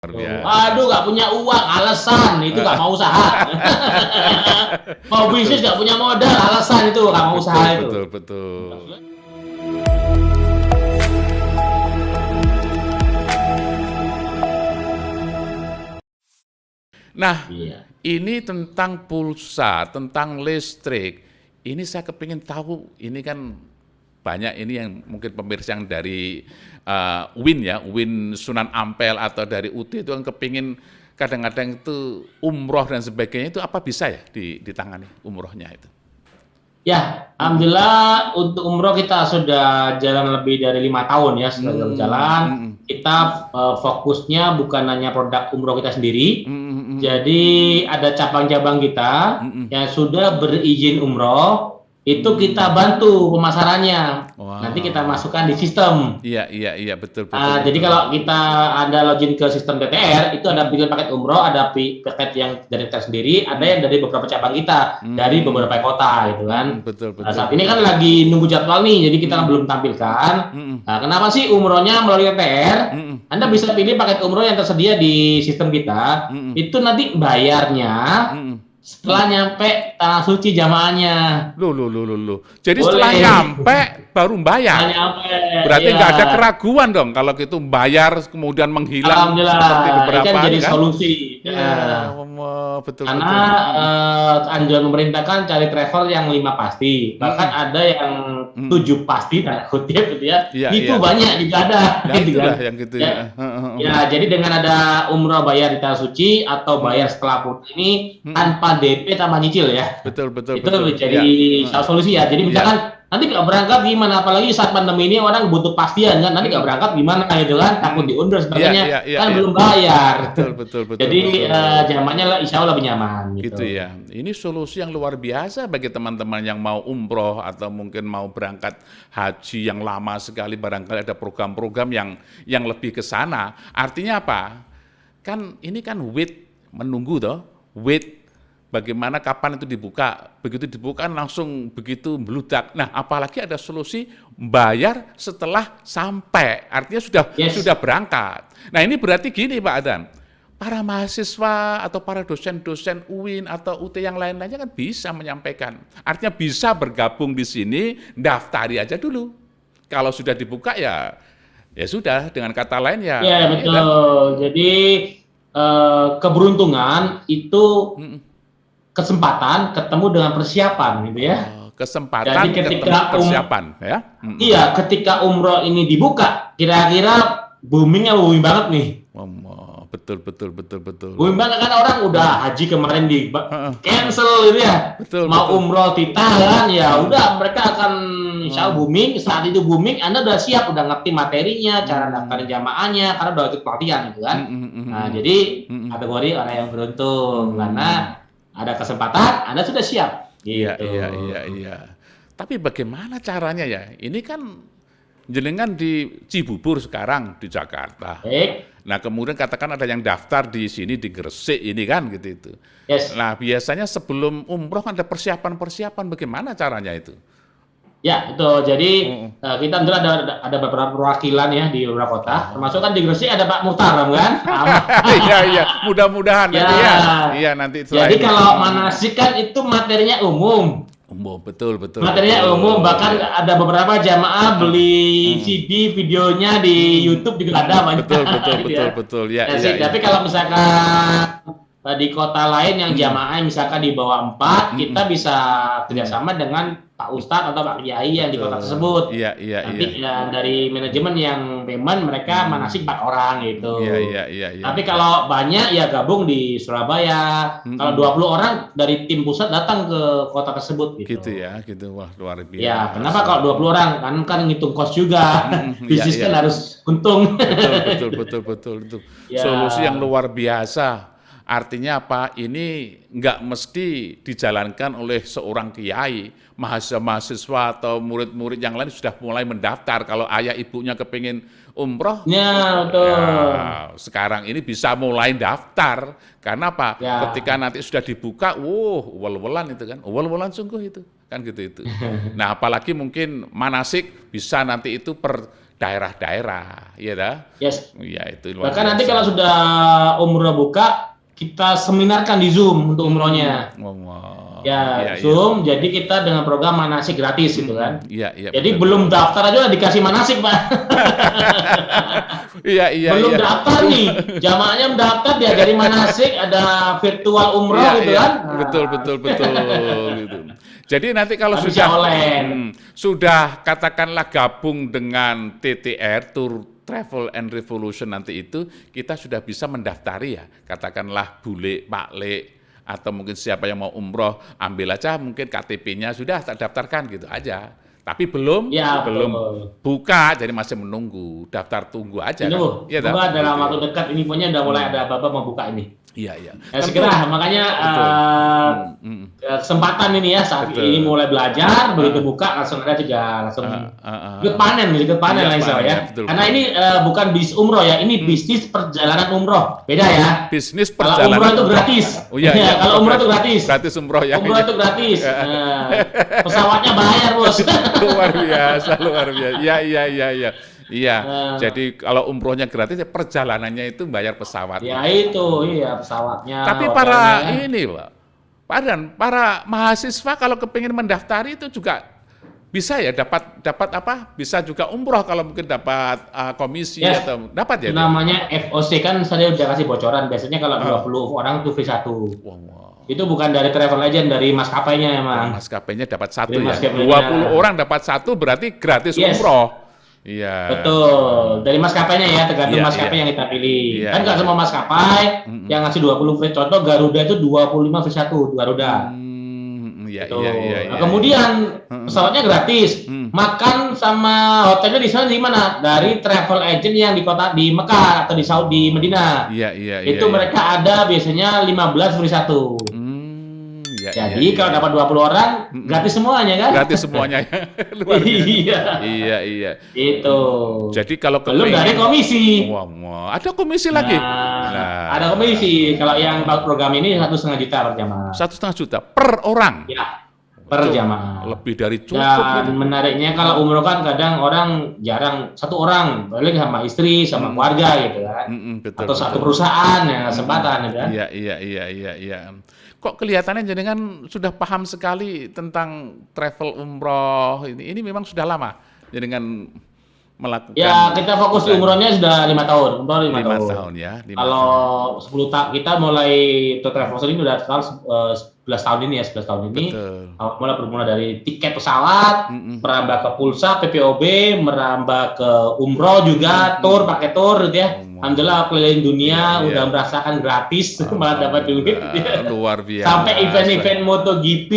Luar Aduh, biasa. nggak punya uang, alasan itu nggak mau usaha. Mau bisnis nggak punya modal, alasan itu nggak mau usaha Betul, itu. betul, betul. Nah, Iya. ini tentang pulsa, tentang listrik. Ini saya kepingin tahu, ini kan banyak ini yang mungkin pemirsa yang dari UIN ya, UIN Sunan Ampel atau dari UT itu kan kepingin kadang-kadang itu umroh dan sebagainya itu apa bisa ya ditangani umrohnya itu? Ya, Mm-mm. alhamdulillah untuk umroh kita sudah jalan lebih dari 5 tahun ya sudah berjalan. Mm-mm. Kita fokusnya bukan hanya produk umroh kita sendiri. Mm-mm. Jadi ada cabang-cabang kita Mm-mm. yang sudah berizin umroh, itu kita Mm. bantu pemasarannya. Nanti kita Wah, masukkan di sistem. iya, iya, iya, betul, betul, Jadi betul. kalau kita ada login ke sistem TTR, itu ada Mm. pilihan paket umroh, ada paket yang dari kita sendiri, ada yang dari beberapa cabang kita, dari Mm. beberapa kota gitu kan. Betul, Nah, betul, saat ini betul. kan lagi nunggu jadwal nih, jadi kita Mm. belum tampilkan. Mm. Nah, kenapa sih umrohnya melalui TTR? Mm. Anda bisa pilih paket umroh yang tersedia di sistem kita, Mm. itu nanti bayarnya Mm. setelah nyampe tanah suci jamaahnya. Loh. Jadi setelah Boleh, nyampe baru setelah bayar. nyampe, Berarti ya. nggak ada keraguan dong kalau gitu bayar kemudian menghilang seperti Alhamdulillah, ini kan beberapa jadi ini kan? solusi. Iya, betul, Karena betul. anjuran pemerintah kan cari travel yang 5 pasti, bahkan Mm. ada yang Mm. 7 pasti, tanda kutip gitu ya. Iya, iya. Itu banyak juga ada, Nah gitu itulah kan. yang gitu Ya, ya. ya, jadi dengan ada umroh bayar di tanah suci atau bayar Mm. setelah pulang ini Mm. tanpa DP tanpa nyicil ya. Betul, betul, Itu betul. jadi Iya. salah solusi ya. Jadi Iya. misalkan nanti nggak berangkat gimana, apalagi saat pandemi ini orang butuh pastian kan, nanti nggak Mm. berangkat gimana gitu kan, takut Mm. diundur Iya, sebagainya, iya, iya, kan iya. belum bayar. Betul, betul, betul, Jadi betul. zamannya lah insya Allah lebih nyaman Gitu gitu. ya. Ini solusi yang luar biasa bagi teman-teman yang mau umroh atau mungkin mau berangkat haji yang lama sekali, barangkali ada program-program yang lebih ke sana. Artinya apa? Kan ini kan wait, menunggu toh, wait bagaimana kapan itu dibuka. Begitu dibuka langsung begitu meludak. Nah, apalagi ada solusi bayar setelah sampai. Artinya Yes. sudah berangkat. Nah, ini berarti gini Pak Adan. Para mahasiswa atau para dosen-dosen UIN atau UT yang lain-lainnya kan bisa menyampaikan. Artinya bisa bergabung di sini, daftari aja dulu. Kalau sudah dibuka ya sudah. Dengan kata lain ya, Ya ya kan? betul. Jadi keberuntungan itu Mm. kesempatan ketemu dengan persiapan gitu ya. Oh, Jadi kesempatan ketemu ketika persiapan ya. iya, ketika umroh ini dibuka, kira-kira boomingnya booming banget nih. Betul. Booming banget kan, orang udah haji kemarin di Heeh, cancel gitu ya. betul. Mau umroh titah kan, ya Hmm. udah mereka akan insya Allah booming. Saat itu booming, Anda udah siap, udah ngerti materinya, cara Hmm. daftarin jamaahnya, karena udah ikut pelatihan gitu kan. Nah, jadi Hmm. kategori orang yang beruntung karena ada kesempatan, Anda sudah siap Iya. gitu. Tapi bagaimana caranya ya? Ini kan jenengan di Cibubur sekarang di Jakarta. Baik, Nah, kemudian katakan ada yang daftar di sini di Gresik ini kan gitu itu. yes. Nah, biasanya sebelum umroh kan ada persiapan bagaimana caranya itu? Ya, itu. Jadi kita alhamdulillah ada beberapa perwakilan ya di beberapa kota. Termasuk kan di Gresik ada Pak Muhtaram kan. Iya, mudah-mudahan Ya. nanti ya. Iya, nanti setelah Jadi ini. kalau manasik kan itu materinya umum. Betul. Materinya umum, bahkan ada beberapa jamaah beli CD videonya di YouTube juga ada banyak. Gitu ya. Betul. Ya, Ya sih, tapi kalau misalkan di kota lain yang jamaah misalkan di bawah 4, kita bisa kerjasama dengan Pak Ustadz atau Pak Kiai yang di kota tersebut. Iya. Nanti ya, dari manajemen yang payment mereka manasik 4 orang gitu. Iya. Tapi kalau banyak ya gabung di Surabaya. Kalau 20 orang dari tim pusat datang ke kota tersebut gitu. Gitu ya, gitu. Wah, luar biasa. Ya, kenapa kalau 20 orang? Kan ngitung kos juga. Bisnis Iya. kan harus untung. Betul itu. Ya. Solusi yang luar biasa. Artinya apa? Ini nggak mesti dijalankan oleh seorang kiai, mahasiswa atau murid-murid yang lain sudah mulai mendaftar. Kalau ayah ibunya kepingin umroh, Ya, betul. ya, sekarang ini bisa mulai daftar. Karena apa? Ya. Ketika nanti sudah dibuka, uwel-uwelan itu kan, uwel-uwelan sungguh itu, kan gitu itu. Nah, apalagi mungkin manasik bisa nanti itu per daerah-daerah, ya dah. Yes. Ya itu luar Bahkan nanti biasa. kalau sudah umroh buka, kita seminarkan di Zoom untuk umrohnya. Wow. Ya, Iya, iya. Zoom. Jadi kita dengan program manasik gratis gitu kan. Iya, iya. Jadi betul. belum daftar aja udah dikasih manasik, Pak. Iya, iya, Belum iya. daftar nih, jamaahnya mendaftar diajari manasik, ada virtual umroh Iya, gitu iya. kan. Betul, betul, betul gitu. Jadi nanti kalau Tapi sudah online. sudah katakanlah gabung dengan TTR, Tour Travel and Revolution nanti itu, kita sudah bisa mendaftari ya, katakanlah bule, pakle, atau mungkin siapa yang mau umroh, ambil aja mungkin KTP-nya sudah tak daftarkan gitu aja. Tapi belum Ya, belum betul. buka, jadi masih menunggu, daftar tunggu aja Ini kan. Iya, semoga tak? dalam Gitu. waktu dekat infonya udah mulai ada apa-apa mau buka ini. Iya, iya. Ya Tentu. segera, makanya Betul. Mm. kesempatan ini ya saat Betul. ini mulai belajar, begitu buka langsung ada juga langsung ikut panen Iya, lah Isra panen, ya. betul, Karena betul. ini bukan bisnis umroh ya, ini bisnis perjalanan umroh, beda ya. Bisnis Kalau perjalanan. umroh itu gratis. Oh iya, iya. Kalau umroh itu gratis. Gratis umroh ya. Umroh itu gratis. Nah, pesawatnya bayar bos. Luar biasa, luar biasa. Iya, iya, iya, iya. Iya. Nah. Jadi kalau umrohnya gratis, ya perjalanannya itu bayar pesawat. Ya itu, iya pesawatnya. Tapi para ini, Pak Adan, para mahasiswa kalau kepingin mendaftari itu juga bisa ya dapat apa? Bisa juga umroh kalau mungkin dapat komisi Yes. atau dapat ya. Itu namanya FOC kan saya udah kasih bocoran. Biasanya kalau 20 orang itu free 1. Wow. Itu bukan dari travel agent, dari maskapainya emang. Maskapainya dapat satu Dari ya. maskapainya. 20 orang dapat satu berarti gratis Yes. umroh. Iya. Betul. Dari maskapainya ya, tergantung Iya, maskapai iya. yang kita pilih. Iya, Kan nggak iya. semua maskapai yang ngasih 20 free. Contoh Garuda itu 25 free 1, Garuda. Iya, Gitu. iya, iya, Nah, iya. kemudian pesawatnya gratis. Makan sama hotelnya di sana di mana? Dari travel agent yang di kota di Mekah atau di Saudi Medina. Iya, iya, Itu iya, mereka ada biasanya 15 free 1. Iya, Jadi iya, kalau iya. dapat 20 orang gratis semuanya kan? Gratis semuanya ya. Luar biasa. Iya. Iya, iya. Itu. Jadi kalau Belum kepingin- dari komisi. Wah, wah. Ada komisi lagi. Nah, ada komisi. Kalau yang program ini 1,5 juta per jamaah. 1,5 juta per orang. Ya, per Itu jamaah. Lebih dari cukup. Dan gitu. menariknya kalau umroh kan kadang orang jarang satu orang, balik sama istri, sama keluarga gitu kan. Betul, Atau satu betul. perusahaan yang kesempatan gitu kan. Iya, iya, iya, iya, iya. Kok kelihatannya jenengan sudah paham sekali tentang travel umroh ini. Ini memang sudah lama jenengan melakukan. Ya, kita fokus di umrohnya sudah 5 tahun. Umroh 5 5 tahun. tahun ya. 5 Kalau tahun. 10 tahun kita mulai tour travel ini udah total 11 tahun ini ya, 11 tahun ini. Betul. Mulai bermula dari tiket pesawat, merambah ke pulsa, PPOB, merambah ke umroh juga, tour, pakai tour gitu ya. Alhamdulillah keliling dunia Iya, iya. udah merasakan gratis, malah dapat duit. Luar biasa. Sampai event-event MotoGP,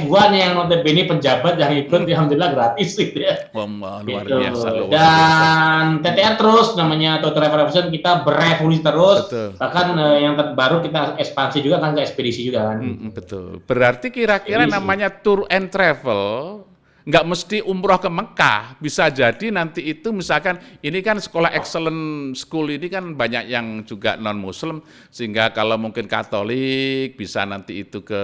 F1 yang notabene pejabat yang ikut, alhamdulillah gratis gitu ya. Wah, luar Gitu. biasa, luar biasa. Dan TTR terus namanya Tour Travel Revolution, kita berevolusi terus. Betul. Bahkan yang terbaru kita ekspansi juga kan ke ekspedisi juga kan. Betul. Berarti kira-kira Ekspedisi. namanya tour and travel nggak mesti umroh ke Mekah, bisa jadi nanti itu misalkan ini kan sekolah excellent school ini kan banyak yang juga non Muslim, sehingga kalau mungkin Katolik bisa nanti itu ke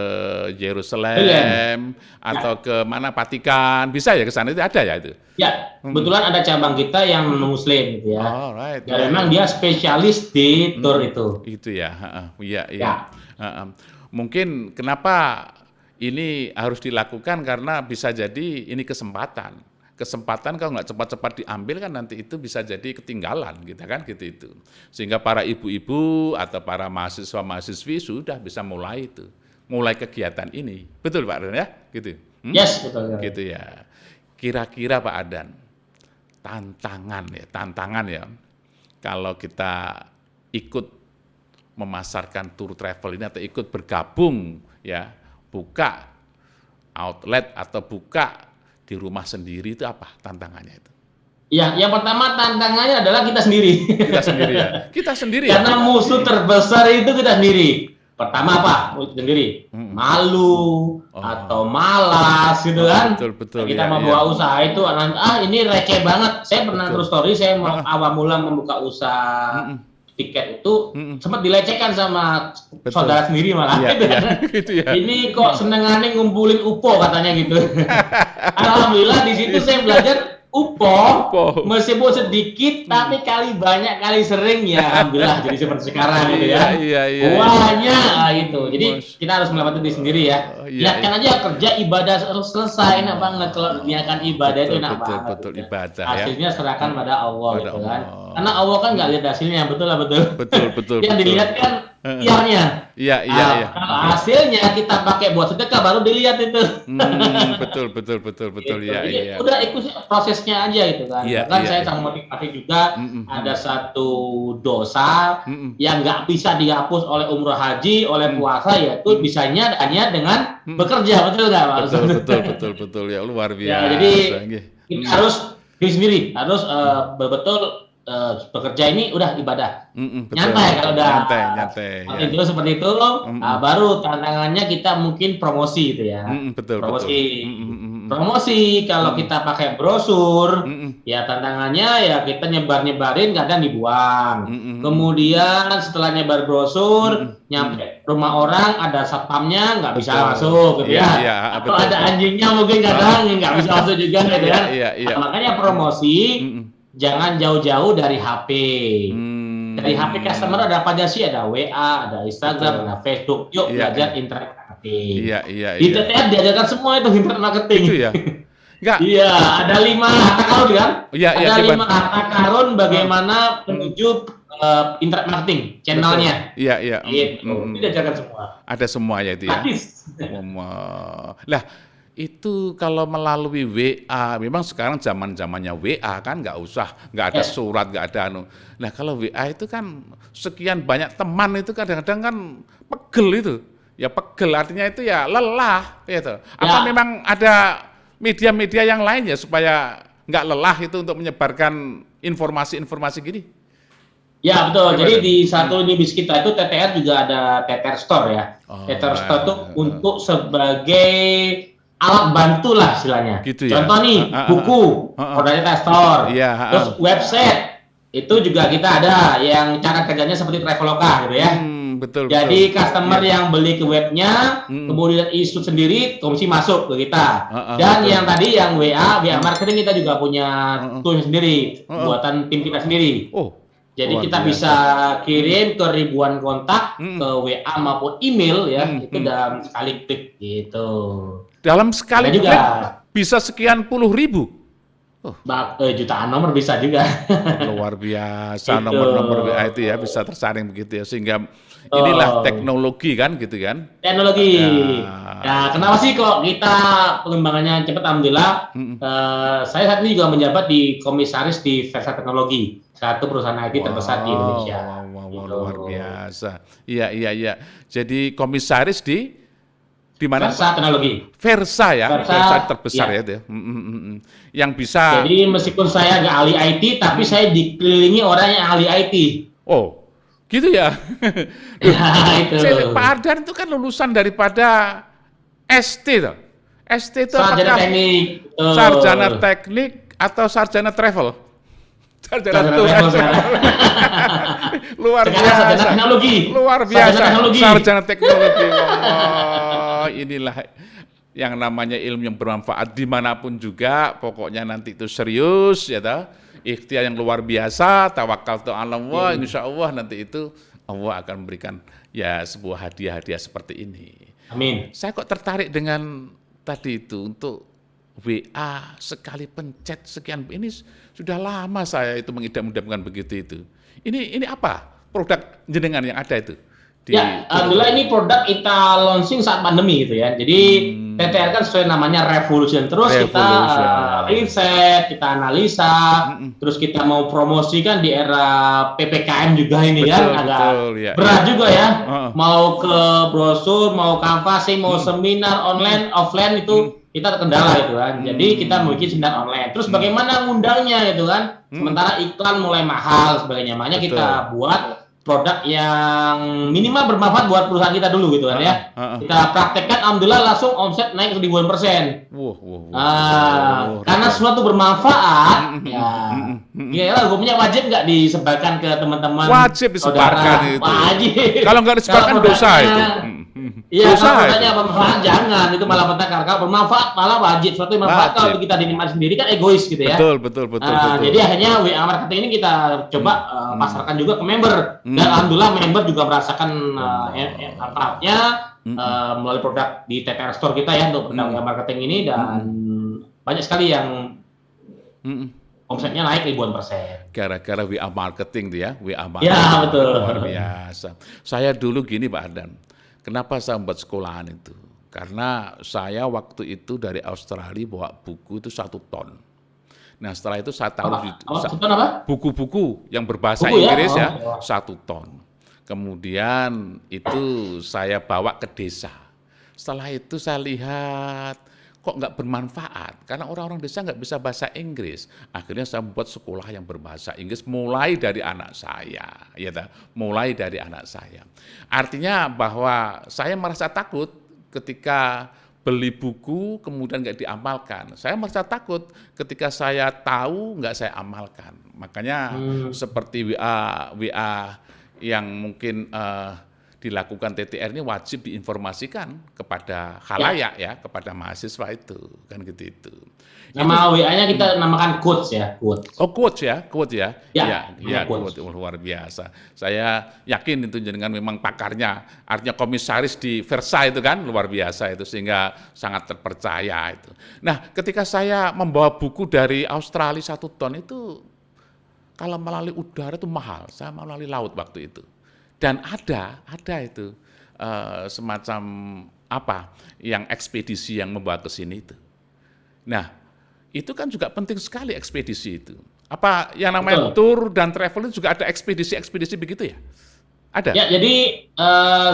Yerusalem atau ke mana Vatikan, bisa ya ke sana, itu ada ya itu. Ya, kebetulan ada cabang kita yang non-muslim gitu ya. Alright. Dan memang dia spesialis di tour itu. Itu ya, iya, iya. Ya. Mungkin kenapa ini harus dilakukan karena bisa jadi ini kesempatan. Kesempatan kalau nggak cepat-cepat diambil kan nanti itu bisa jadi ketinggalan gitu kan gitu itu. Sehingga para ibu-ibu atau para mahasiswa-mahasiswi sudah bisa mulai itu. Mulai kegiatan ini. Betul Pak Adan ya? Gitu. Yes, betul. Gitu ya. Kira-kira Pak Adan, tantangan ya. Kalau kita ikut memasarkan tour travel ini atau ikut bergabung ya, buka outlet atau buka di rumah sendiri itu apa tantangannya itu? Ya, yang pertama tantangannya adalah kita sendiri. Kita sendiri ya. Kita sendiri ya. Karena musuh terbesar itu kita sendiri. Pertama apa? Sendiri. Malu atau malas gitu kan. Betul, betul. Kita ya, mau buka usaha itu ini receh banget. Saya pernah terus story, saya mau awal mula membuka usaha tiket itu sempat dilecehkan sama saudara sendiri malah. Iya, iya, gitu ya. Ini kok senengannya ngumpulin UPO katanya gitu. Alhamdulillah di situ saya belajar upoh meskipun sedikit tapi kali banyak kali sering ya alhamdulillah jadi seperti sekarang gitu ya. Iya. Banyak gitu. Jadi kita harus melewati diri sendiri ya. Lihatkan aja kerja ibadah selesai enak banget kalau niatkan ibadah itu enak banget. Betul ibadah ya. Hasilnya serahkan pada Allah gitu kan. Karena Allah kan nggak lihat hasilnya, betul lah betul. Betul. Yang dilihat kan ikhtiarnya. Iya. Kalau hasilnya kita pakai buat sedekah baru dilihat itu. Betul. Gitu. Iya. Jadi udah ikut prosesnya aja gitu kan. Kan saya sama motivasi juga ada satu dosa yang nggak bisa dihapus oleh umroh haji, oleh puasa yaitu bisanya hanya dengan bekerja, betul nggak Pak? Betul ya luar biasa. Ya, jadi kita harus diri sendiri harus betul bekerja ini udah ibadah. Nyantai kalau udah nyantai. Itu seperti itu baru tantangannya kita mungkin promosi gitu ya. Promosi kalau kita pakai brosur ya tantangannya ya kita nyebarin kadang dibuang. Kemudian setelah nyebar brosur nyampe rumah orang ada satpamnya nggak bisa masuk gitu ya. Atau ada anjingnya mungkin kadang nggak bisa masuk juga gitu kan. Makanya promosi jangan jauh-jauh dari HP. Dari HP customer ada apa aja sih? Ada WA, ada Instagram, ada Facebook. Yuk belajar internet marketing. Di TTR diajarkan semua itu internet marketing. Itu ya. Enggak. Iya, ada 5 harta karun kan? Ada 5 harta karun bagaimana menuju internet marketing channelnya. Iya. Itu diajarkan semua. Ada semua ya itu ya. Lah, itu kalau melalui WA, memang sekarang zamannya WA kan nggak ada surat, nggak ada anu. Nah kalau WA itu kan sekian banyak teman itu kadang-kadang kan pegel itu, ya pegel artinya itu ya lelah, gitu. Apa memang ada media-media yang lain ya supaya nggak lelah itu untuk menyebarkan informasi-informasi gini? Ya betul. Jadi di satu Nibis kita itu TTR juga ada TTR Store ya. TTR Store itu untuk sebagai alat bantu lah istilahnya. Gitu ya? Contoh nih, buku, produknya Store. Terus website, itu juga kita ada yang cara kerjanya seperti Traveloka gitu ya. Jadi customer yang beli ke webnya, kemudian isu sendiri, komisi masuk ke kita. Dan yang tadi yang WA marketing kita juga punya tool sendiri, buatan tim kita sendiri. Jadi kita bisa kirim ke ribuan kontak, ke WA maupun email ya, itu dalam sekali klik gitu. Dalam sekali klik bisa sekian puluh ribu. Jutaan nomor bisa juga. Luar biasa nomor-nomor WA itu ya bisa tersaring begitu ya sehingga inilah teknologi kan gitu kan. Teknologi. Nah, kenapa sih kok kita pengembangannya cepat alhamdulillah. Saya saat ini juga menjabat di komisaris di Versa Teknologi, satu perusahaan IT terbesar di Indonesia. Luar biasa. Iya. Jadi komisaris di mana? Versa Teknologi. Versa ya, Versa terbesar ya itu. Yang bisa. Jadi meskipun saya nggak ahli IT, tapi saya dikelilingi orang yang ahli IT. Oh, gitu ya. Itu. Pak Ardan itu kan lulusan daripada ST tuh. ST itu sarjana teknik. Sarjana teknik atau sarjana travel? Sarjana luar biasa. Sarjana teknologi. Luar biasa. Sarjana teknologi. Inilah yang namanya ilmu yang bermanfaat dimanapun juga. Pokoknya nanti itu serius, ya toh. Ikhtiar yang luar biasa. Tawakal tu ala Allah. Insya Allah nanti itu Allah akan memberikan ya sebuah hadiah-hadiah seperti ini. Amin. Saya kok tertarik dengan tadi itu untuk WA sekali pencet sekian ini sudah lama saya itu mengidam-idamkan begitu itu. Ini apa produk jenengan yang ada itu? Alhamdulillah ini produk kita launching saat pandemi gitu ya. Jadi TTR kan sesuai namanya revolution. Terus kita riset, kita analisa, terus kita mau promosikan di era PPKM juga ini agak berat juga ya. Mau ke brosur, mau canvassing, mau seminar online, offline itu kita terkendala gitu kan. Jadi kita memiliki seminar online. Terus bagaimana ngundangnya gitu kan? Sementara iklan mulai mahal sebagainya. Makanya kita buat produk yang minimal bermanfaat buat perusahaan kita dulu gitu kan ya. Kita praktekkan, alhamdulillah langsung omset naik ribuan persen. Karena semua itu bermanfaat. Ya, hukumnya wajib nggak disebarkan ke teman-teman? Wajib disebarkan itu. Wajib. Kalau nggak disebarkan dosa itu. Iya, kalau Dosa pertanyaan itu. bermanfaat jangan, itu malah petaka. Kalau bermanfaat malah wajib. Suatu yang bermanfaat kalau Wajib. kita dinikmati sendiri kan egois gitu ya. Betul, betul, betul, betul. Jadi akhirnya WA marketing ini kita coba pasarkan juga ke member. Dan alhamdulillah member juga merasakan manfaatnya melalui produk di TTR Store kita ya untuk produk WA marketing ini, dan banyak sekali yang omsetnya naik ribuan %. Gara-gara WA marketing tuh ya, WA Ya, marketing. betul. Luar biasa. Saya dulu gini Pak Adan, kenapa saya membuat sekolahan itu? Karena saya waktu itu dari Australia bawa buku itu 1 ton. Nah setelah itu saya taruh di Apa? buku-buku yang berbahasa Buku ya? Inggris ya, Oh. 1 ton. Kemudian itu saya bawa ke desa. Setelah itu saya lihat kok nggak bermanfaat, karena orang-orang desa nggak bisa bahasa Inggris. Akhirnya saya membuat sekolah yang berbahasa Inggris mulai dari anak saya, ya mulai dari anak saya. Artinya bahwa saya merasa takut ketika beli buku kemudian nggak diamalkan. Saya merasa takut ketika saya tahu nggak saya amalkan. Makanya seperti WA yang mungkin dilakukan TTR ini wajib diinformasikan kepada khalayak ya, kepada mahasiswa itu, kan gitu itu. Nama WA-nya kita namakan quotes ya, quotes. Oh quotes ya, quotes ya. Ya, quotes luar biasa. Saya yakin itu jenengan memang pakarnya, artinya komisaris di Versa itu kan luar biasa itu, sehingga sangat terpercaya itu. Nah, ketika saya membawa buku dari Australia 1 ton itu, kalau melalui udara itu mahal, saya melalui laut waktu itu. Dan ada itu semacam apa yang ekspedisi yang membawa ke sini itu. Nah, itu kan juga penting sekali ekspedisi itu. Apa yang namanya tour dan travel itu juga ada ekspedisi-ekspedisi begitu ya? Ada? Ya, jadi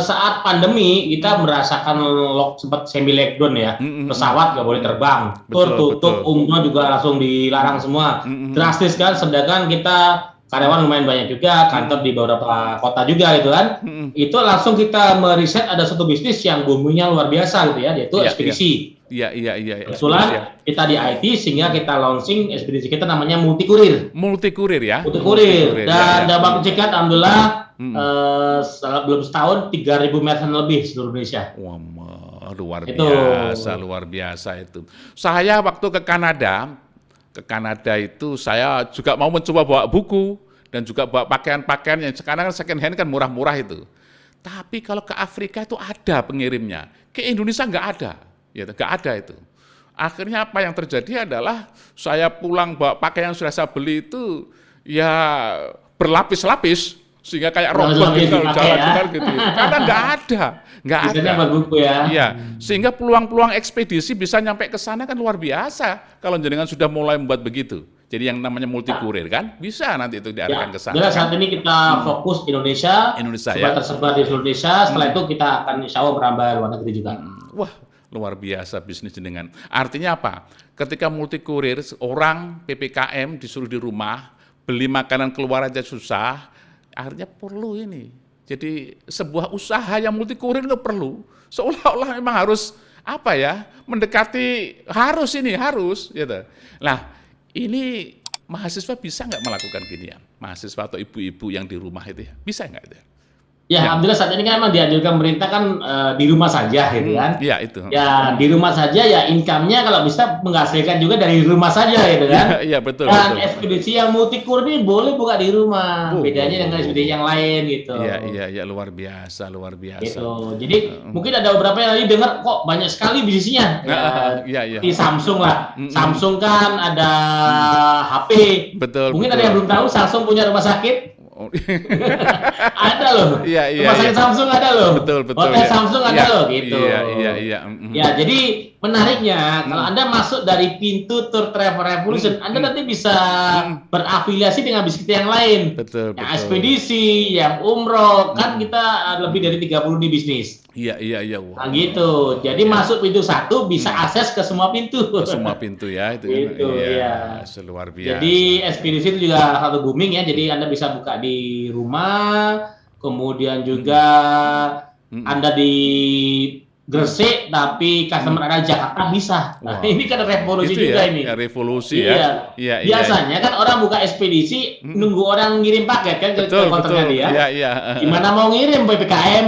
saat pandemi kita merasakan sempat semi lockdown ya. Pesawat nggak boleh terbang, tour tutup, umroh juga langsung dilarang semua. Drastis kan, sedangkan kita karyawan lumayan banyak juga, kantor di beberapa kota juga gitu kan. Itu langsung kita meriset ada satu bisnis yang boomingnya luar biasa gitu ya, yaitu ekspedisi. Iya. Kebetulan kita di IT sehingga kita launching ekspedisi kita namanya Multi Kurir. Multi Kurir ya. Multi Kurir. Dan dapat mencetak alhamdulillah belum setahun 3.000 merchant lebih seluruh Indonesia. Wah, luar biasa itu. Saya waktu ke Kanada itu saya juga mau mencoba bawa buku dan juga bawa pakaian-pakaian yang sekarang second hand kan murah-murah itu. Tapi kalau ke Afrika itu ada pengirimnya, ke Indonesia nggak ada, ya nggak ada itu. Akhirnya apa yang terjadi adalah saya pulang bawa pakaian yang sudah saya beli itu ya berlapis-lapis sehingga kayak robot gitu kalau jalan-jalan gitu. Karena nggak ada. Buku ya. Iya, sehingga peluang-peluang ekspedisi bisa nyampe ke sana kan luar biasa kalau jenengan sudah mulai membuat begitu. Jadi yang namanya multi kurir kan bisa nanti itu diarahkan ke sana. Jadi saat ini kita fokus Indonesia supaya tersebar di seluruh Indonesia. Setelah itu kita akan insya Allah merambah luar negeri juga. Wah, luar biasa bisnis jenengan. Artinya apa? Ketika multi kurir, orang PPKM disuruh di rumah, beli makanan keluar aja susah, akhirnya perlu ini. Jadi sebuah usaha yang multi kurir itu perlu. Seolah-olah memang harus apa ya, mendekati harus gitu. Nah, ini mahasiswa bisa nggak melakukan gini ya? Mahasiswa atau ibu-ibu yang di rumah itu ya, bisa nggak itu? Ya, alhamdulillah saat ini kan memang dianjurkan pemerintah kan di rumah saja gitu kan. Iya itu. Ya di rumah saja ya income-nya kalau bisa menghasilkan juga dari rumah saja gitu kan. Iya betul. Dan ekspedisi yang multi kurir ini boleh buka di rumah. Bedanya dengan ekspedisi yang lain gitu. Iya luar biasa. Gitu. Jadi mungkin ada beberapa yang tadi dengar kok banyak sekali bisnisnya. Iya. Di Samsung lah. Samsung kan ada HP. Betul. Mungkin ada yang belum tahu Samsung punya rumah sakit. Ada loh. Rumah sakit Samsung ada loh. Betul. Hotel Samsung ada loh gitu. Iya. Ya, jadi menariknya kalau Anda masuk dari pintu Tour Travel Revolution, Anda nanti bisa berafiliasi dengan bisnis yang lain. Betul. Yang ekspedisi, yang umroh, kan kita lebih dari 30 di bisnis. Iya. Nah gitu. Jadi masuk pintu satu bisa akses ke semua pintu. Ke semua pintu ya itu. Gitu, ya. Luar biasa. Jadi ekspedisi itu juga satu booming ya. Jadi Anda bisa buka di rumah, kemudian juga Anda di Gresik tapi customer ada Jakarta bisa. Nah, ini kan revolusi itu juga ya, ini. ya revolusi Iya. ya. Iya, Biasanya kan orang buka ekspedisi nunggu orang ngirim paket kan ke betul, konternya betul. dia. Iya, iya. Gimana mau ngirim PPKM?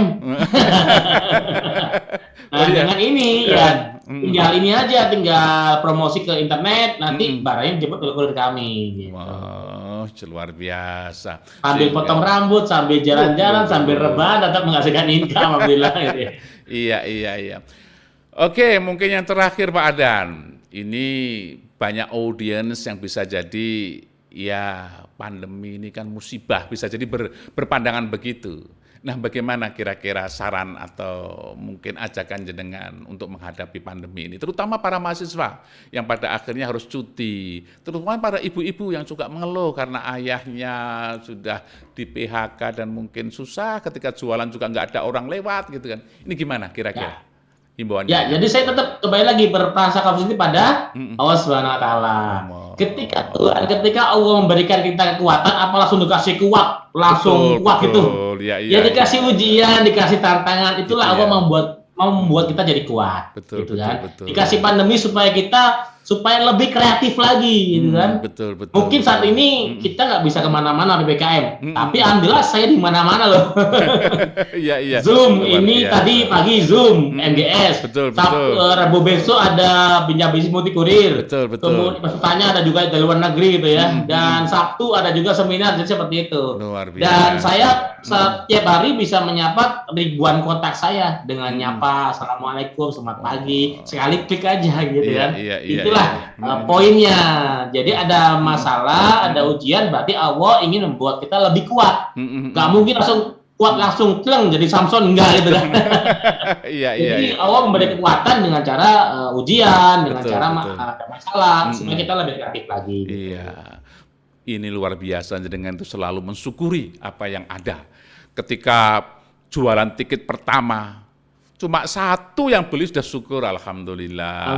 Nah, dengan ini ya tinggal ini aja, tinggal promosi ke internet, nanti barangnya dijemput oleh kurir kami gitu. Wah, luar biasa. Sambil potong rambut, sambil jalan-jalan, sambil rebahan tetap menghasilkan income, alhamdulillah gitu ya. Iya, iya, iya. Oke, mungkin yang terakhir Pak Adan. Ini banyak audiens yang bisa jadi ya pandemi ini kan musibah, bisa jadi berpandangan begitu. Nah, bagaimana kira-kira saran atau mungkin ajakan jenengan untuk menghadapi pandemi ini, terutama para mahasiswa yang pada akhirnya harus cuti, terutama para ibu-ibu yang juga mengeluh karena ayahnya sudah di PHK dan mungkin susah ketika jualan juga nggak ada orang lewat gitu kan. Ini gimana kira-kira? Himbauannya? Ya, jadi saya tetap kembali lagi berprasangka positif pada Allah Subhanahu Wa Taala. Ketika Allah memberikan kita kekuatan, apa langsung dikasih kuat, langsung kuat gitu. Ya dikasih ujian, dikasih tantangan, itulah Allah membuat kita jadi kuat, gitu kan. Dikasih pandemi supaya lebih kreatif lagi, gitu kan. Mungkin saat ini kita nggak bisa kemana-mana PPKM, tapi alhamdulillah saya di mana-mana loh. Zoom ini tadi pagi Zoom, MGS. Rabu besok ada pinjam bisnis multi kurir. Kemudian pesertanya ada juga dari luar negeri gitu ya. Dan Sabtu ada juga seminar jadi seperti itu. Dan saya setiap hari bisa menyapa ribuan kontak saya dengan nyapa assalamualaikum, selamat pagi, sekali klik aja gitu kan. Itulah poinnya. Jadi ada masalah, ada ujian, berarti Allah ingin membuat kita lebih kuat. Gak mungkin langsung kleng jadi Samson, enggak gitu kan. Jadi Allah memberi kekuatan dengan cara ujian, dengan cara ada masalah supaya kita lebih kreatif lagi. Iya. Ini luar biasa dengan itu selalu mensyukuri apa yang ada. Ketika jualan tiket pertama cuma satu yang beli sudah syukur, alhamdulillah.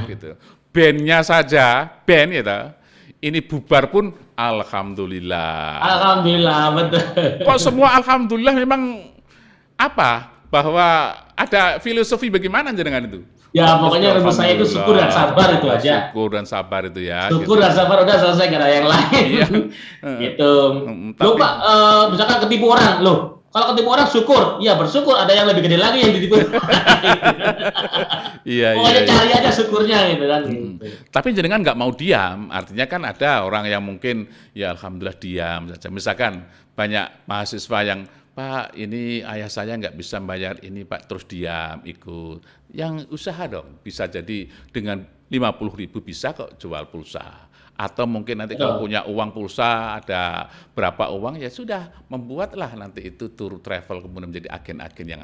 Gitu. Bandnya saja, band gitu, ini bubar pun alhamdulillah. Alhamdulillah, betul. Kok semua alhamdulillah memang apa? Bahwa ada filosofi bagaimana dengan itu? Ya pokoknya rumus saya itu syukur dan sabar itu aja. Syukur dan sabar itu ya. Syukur dan sabar udah selesai, gak ada yang lain. Gitu. Loh Pak, misalkan ketipu orang, loh. Kalau ketipu orang syukur, ya bersyukur ada yang lebih gede lagi yang ditipu. Pokoknya cari aja syukurnya gitu kan. Tapi jenengan nggak mau diam, artinya kan ada orang yang mungkin ya alhamdulillah diam saja. Misalkan banyak mahasiswa yang Pak, ini ayah saya nggak bisa bayar ini Pak, terus diam, ikut. Yang usaha dong, bisa jadi dengan 50.000 bisa kok jual pulsa. Atau mungkin nanti kalau punya uang pulsa, ada berapa uang, ya sudah, membuatlah nanti itu tour travel, kemudian menjadi agen-agen yang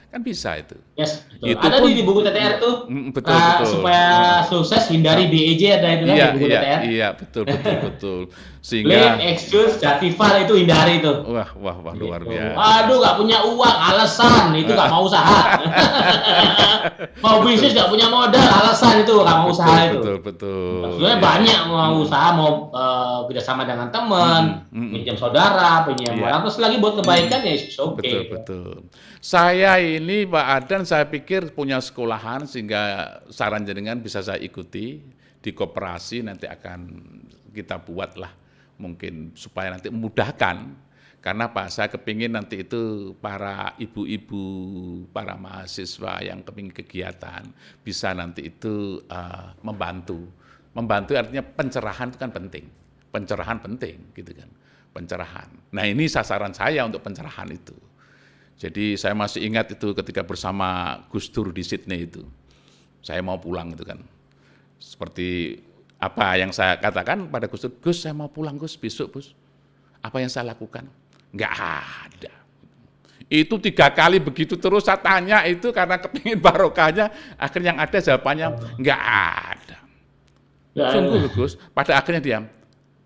kan bisa itu. Yes, betul. Ada di buku TTR tuh, betul. Supaya sukses hindari BEJ ada itu kan di buku TTR. Iya, betul. Sehingga blame, excuse, justify itu hindari itu. Wah, luar biasa. Aduh, nggak punya uang, alasan itu nggak mau usaha. Mau bisnis nggak punya modal, alasan itu nggak mau usaha itu. Betul. Sebenarnya banyak mau usaha, mau kerjasama dengan teman, pinjam saudara, pinjam orang, terus lagi buat kebaikan ya oke. Betul. Saya ini Pak Adan, saya pikir punya sekolahan sehingga saran jenengan bisa saya ikuti di koperasi, nanti akan kita buatlah mungkin supaya nanti memudahkan. Karena Pak, saya kepingin nanti itu para ibu-ibu, para mahasiswa yang kepingin kegiatan bisa nanti itu membantu. Membantu artinya pencerahan itu kan penting. Pencerahan penting gitu kan. Pencerahan. Nah, ini sasaran saya untuk pencerahan itu. Jadi saya masih ingat itu ketika bersama Gus Dur di Sydney itu. Saya mau pulang itu kan. Seperti apa yang saya katakan pada Gus Dur, Gus saya mau pulang Gus, besok Gus. Apa yang saya lakukan? Enggak ada. Itu 3 kali begitu terus saya tanya itu karena kepingin barokahnya, akhirnya yang ada jawabannya enggak ada. Sungguh Gus, pada akhirnya diam.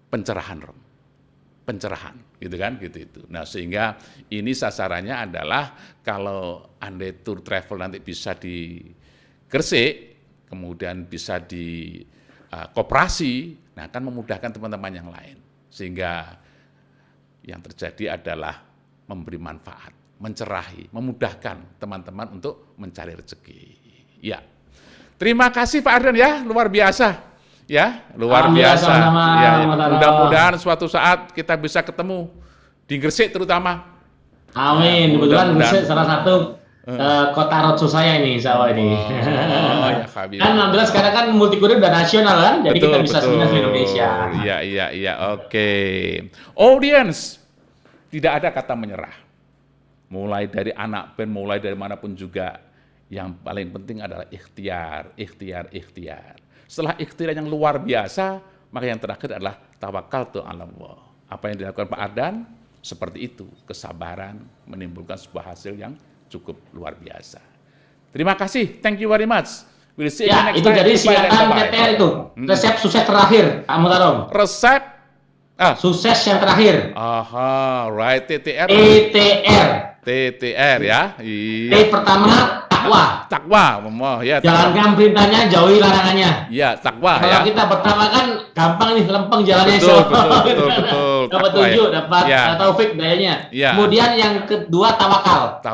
Pencerahan, Rom. Pencerahan, gitu kan, gitu. Nah, sehingga ini sasarannya adalah kalau andai tour travel nanti bisa di Gresik, kemudian bisa di koperasi, nah akan memudahkan teman-teman yang lain. Sehingga yang terjadi adalah memberi manfaat. mencerahi, memudahkan teman-teman untuk mencari rezeki. Ya. Terima kasih Pak Ardan ya, luar biasa. Ya, luar biasa. Ya, mudah-mudahan suatu saat kita bisa ketemu di Gresik terutama. Amin. Kebetulan Gresik salah satu kota roadshow saya ini, insya Allah ini. Oh, ya, kan alhamdulillah sekarang kan Multikurir udah nasional kan, jadi kita bisa seminar di Indonesia. Iya, oke. Audience, tidak ada kata menyerah. Mulai dari anak band, mulai dari manapun juga, yang paling penting adalah ikhtiar. Setelah ikhtiar yang luar biasa, maka yang terakhir adalah tawakkaltu 'ala Allah. Apa yang dilakukan Pak Ardan, seperti itu, kesabaran menimbulkan sebuah hasil yang cukup luar biasa. Terima kasih, thank you very much. We'll see you next itu time. Jadi singkatan TTR itu, resep sukses terakhir, Pak Mutarrom. Resep sukses yang terakhir. Aha, right, TTR ya. Iya. T pertama takwa. Ya. Jalankan perintahnya, jauhi larangannya. Iya, takwa Kalau ya. kita pertama kan gampang nih, lempeng jalannya. Betul. Dapat tunjuk, dapat taufik dayanya. Ya. Kemudian yang kedua tawakal.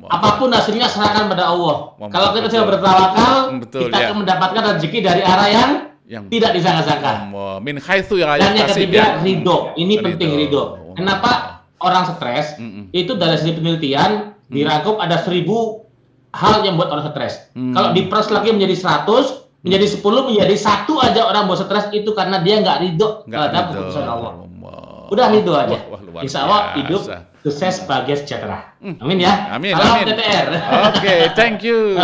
Apapun hasilnya serahkan pada Allah. Kalau kita sudah bertawakal, kita akan mendapatkan rezeki dari arah yang tidak disangka-sangka. Min haitsu ya. Dan yang ketiga ridho. Ini penting ridho. Kenapa orang stres? Itu dari sisi penelitian dirangkum ada 1000 hal yang buat orang stres. Kalau diperas lagi menjadi 100, menjadi 10, menjadi 1 aja orang buat stres itu karena dia nggak ridho terhadap keputusan Allah. Udah ridho aja. Insya Allah hidup sukses, bahagia, sejahtera. Amin ya. Salam TTR. Oke, thank you.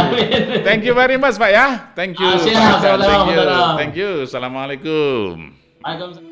Thank you very much Pak ya. Thank you. Thank you. Thank you. Assalamualaikum. Waalaikumsalam.